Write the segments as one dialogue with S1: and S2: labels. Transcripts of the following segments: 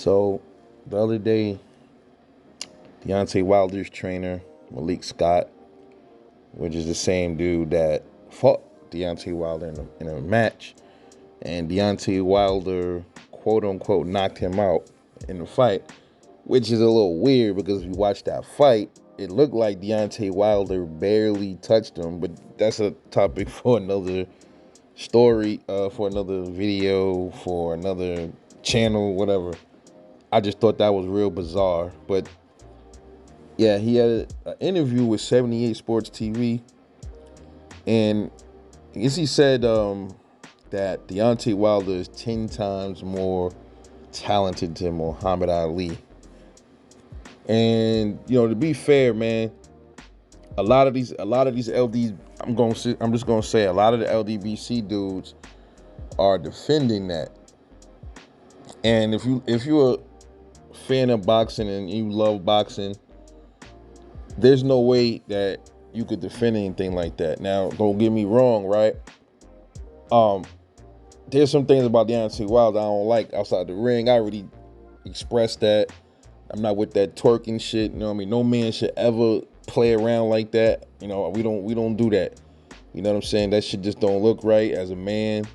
S1: So the other day, Deontay Wilder's trainer, Malik Scott, which is the same dude that fought Deontay Wilder in a match, and Deontay Wilder, quote unquote, knocked him out in the fight, which is a little weird because if you watch that fight, it looked like Deontay Wilder barely touched him, but that's a topic for another story, for another video, for another channel, whatever. I just thought that was real bizarre. But yeah, he had an interview with 78 Sports TV, and I guess he said that Deontay Wilder is 10 times more talented than Muhammad Ali. And to be fair, man, a lot of these LD, I'm just gonna say a lot of the LDBC dudes are defending that. And if you're a fan of boxing and you love boxing, there's no way that you could defend anything like that. Now, don't get me wrong, right? There's some things about Deontay Wilder I don't like outside the ring. I already expressed that. I'm not with that twerking shit. You know what I mean? No man should ever play around like that. We don't do that. You know what I'm saying? That shit just don't look right as a man.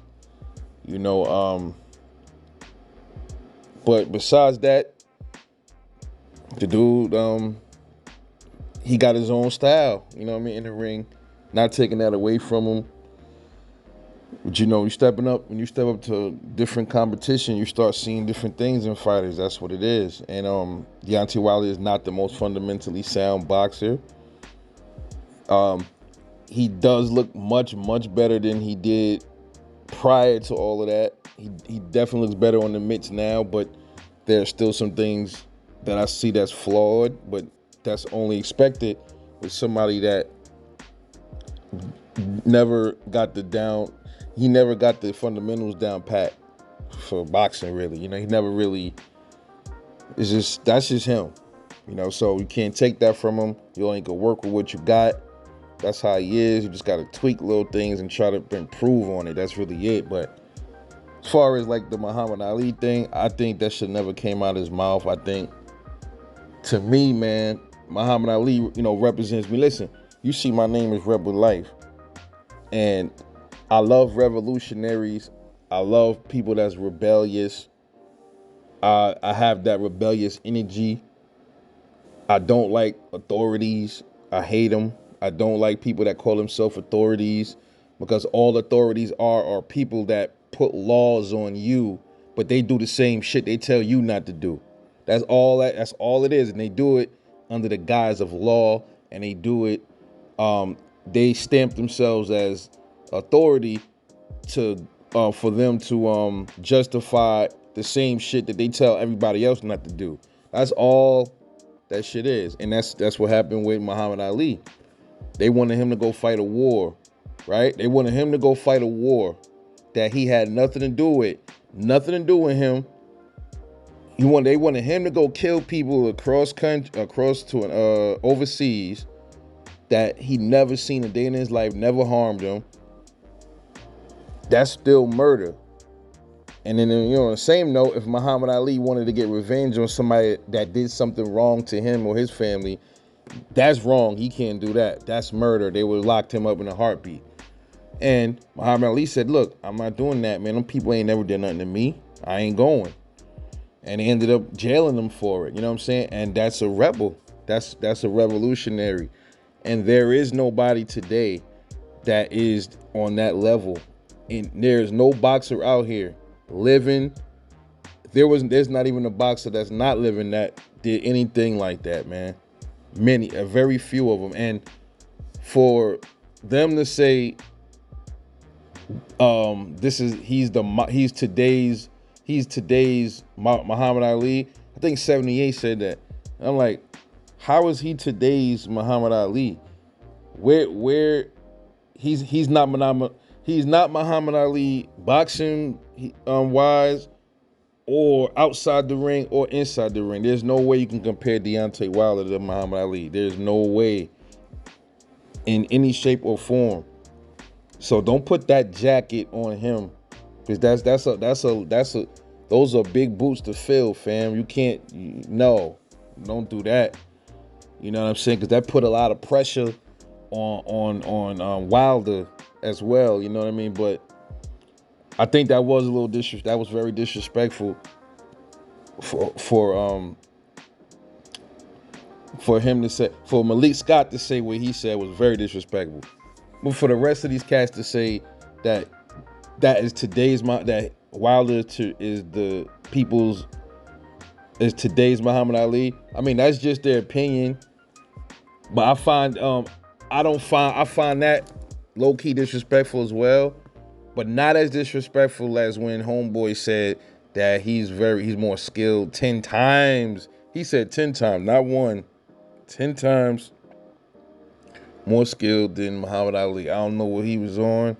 S1: But besides that, the dude, he got his own style, in the ring. Not taking that away from him. But you stepping up, when you step up to different competition, you start seeing different things in fighters. That's what it is. And Deontay Wilder is not the most fundamentally sound boxer. He does look much, much better than he did prior to all of that. He definitely looks better on the mitts now, but there are still some things that I see that's flawed, but that's only expected with somebody that never got he never got the fundamentals down pat for boxing, really. He never really, that's just him. So you can't take that from him. You only can work with what you got. That's how he is. You just got to tweak little things and try to improve on it. That's really it. But as far as like the Muhammad Ali thing, I think that shit never came out of his mouth. I think, to me, man, Muhammad Ali, represents me. Listen, you see my name is Rebel Life. And I love revolutionaries. I love people that's rebellious. I have that rebellious energy. I don't like authorities. I hate them. I don't like people that call themselves authorities, because all authorities are people that put laws on you, but they do the same shit they tell you not to do. That's all it is. And they do it under the guise of law, and they do it, they stamp themselves as authority for them to justify the same shit that they tell everybody else not to do. That's all that shit is. And that's what happened with Muhammad Ali. They wanted him to go fight a war, right? They wanted him to go fight a war that he had nothing to do with. Nothing to do with him. They wanted him to go kill people across to overseas that he never seen a day in his life, never harmed him. That's still murder. And then, on the same note, if Muhammad Ali wanted to get revenge on somebody that did something wrong to him or his family, that's wrong. He can't do that. That's murder. They would have locked him up in a heartbeat. And Muhammad Ali said, look, I'm not doing that, man. Them people ain't never did nothing to me. I ain't going. And they ended up jailing him for it. You know what I'm saying? And that's a rebel. That's a revolutionary. And there is nobody today that is on that level. And there's no boxer out here living. There's not even a boxer that's not living that did anything like that, man. Very few of them. And for them to say, he's today's Muhammad Ali. I think 78 said that. And I'm like, how is he today's Muhammad Ali? Where he's not Muhammad Ali boxing wise, or outside the ring or inside the ring. There's no way you can compare Deontay Wilder to Muhammad Ali. There's no way in any shape or form. So don't put that jacket on him, because that's Those are big boots to fill, fam. You can't, no, don't do that. You know what I'm saying? Because that put a lot of pressure on Wilder as well. You know what I mean? But I think that was a little that was very disrespectful for him to say, for Malik Scott to say what he said was very disrespectful. But for the rest of these cats to say that is today's that Wilder is the people's is today's Muhammad Ali. I mean, that's just their opinion. But I find I find that low key disrespectful as well. But not as disrespectful as when Homeboy said that he's more skilled 10 times. He said 10 times, not one. 10 times more skilled than Muhammad Ali. I don't know what he was on,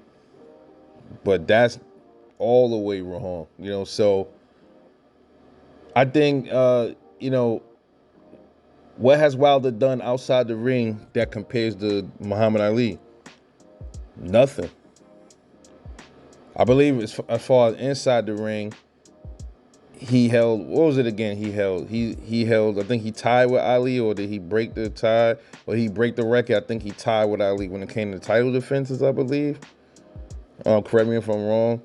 S1: but that's all the way wrong. You know, so I think you know, what has Wilder done outside the ring that compares to Muhammad Ali? Nothing. I believe as far as inside the ring, he held, what was it again? He held, I think he tied with Ali, or did he break the tie? Or he break the record? I think he tied with Ali when it came to title defenses, I believe. Correct me if I'm wrong.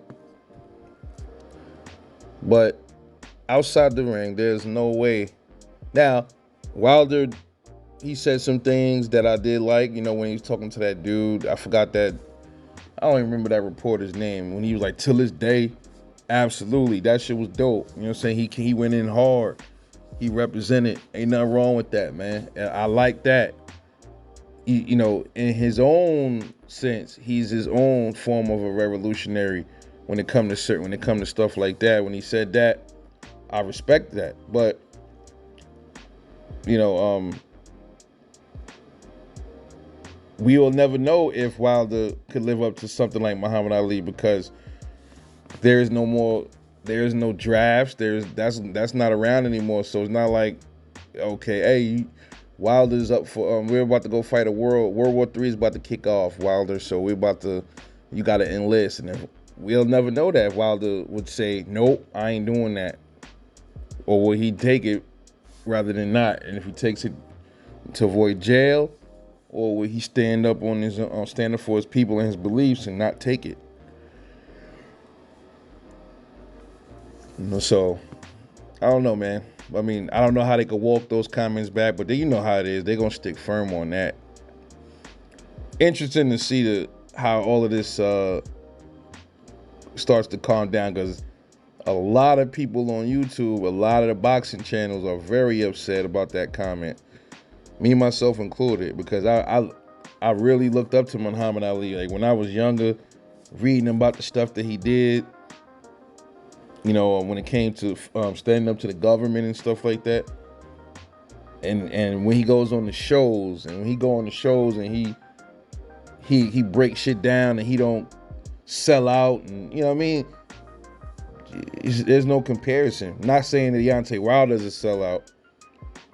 S1: But outside the ring, there's no way. Now, Wilder, he said some things that I did like, you know, when he was talking to that dude. I forgot that. I don't even remember that reporter's name. When he was like, till this day, absolutely, that shit was dope. You know what I'm saying? He went in hard. He represented. Ain't nothing wrong with that, man. And I like that. You know, in his own sense, he's his own form of a revolutionary when it comes to stuff like that. When he said that, I respect that. But you know, we will never know if Wilder could live up to something like Muhammad Ali, because there is no drafts. That's not around anymore. So it's not like, okay, hey, Wilder's up for we're about to go fight World War III is about to kick off, Wilder. So you got to enlist, and if, we'll never know that if Wilder would say, nope, I ain't doing that, or will he take it rather than not? And if he takes it to avoid jail, or will he stand up for his people and his beliefs and not take it? You know, so I don't know, man. I mean, I don't know how they could walk those comments back, but you know how it is. They're gonna stick firm on that. Interesting to see how all of this starts to calm down, because a lot of people on YouTube, a lot of the boxing channels are very upset about that comment. Me, myself included, because I really looked up to Muhammad Ali. Like when I was younger, reading about the stuff that he did, you know, when it came to standing up to the government and stuff like that. And when he goes on the shows, and he breaks shit down, and he don't sell out, and you know what I mean? There's no comparison. I'm not saying that Deontay Wilder is a sellout.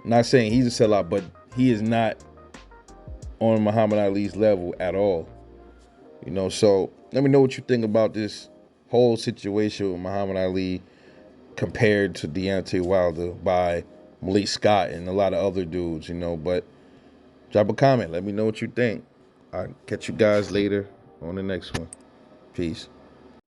S1: I'm not saying he's a sellout, but he is not on Muhammad Ali's level at all. You know, so let me know what you think about this whole situation with Muhammad Ali compared to Deontay Wilder by Malik Scott and a lot of other dudes, you know. But drop a comment. Let me know what you think. I'll catch you guys later on the next one. Peace.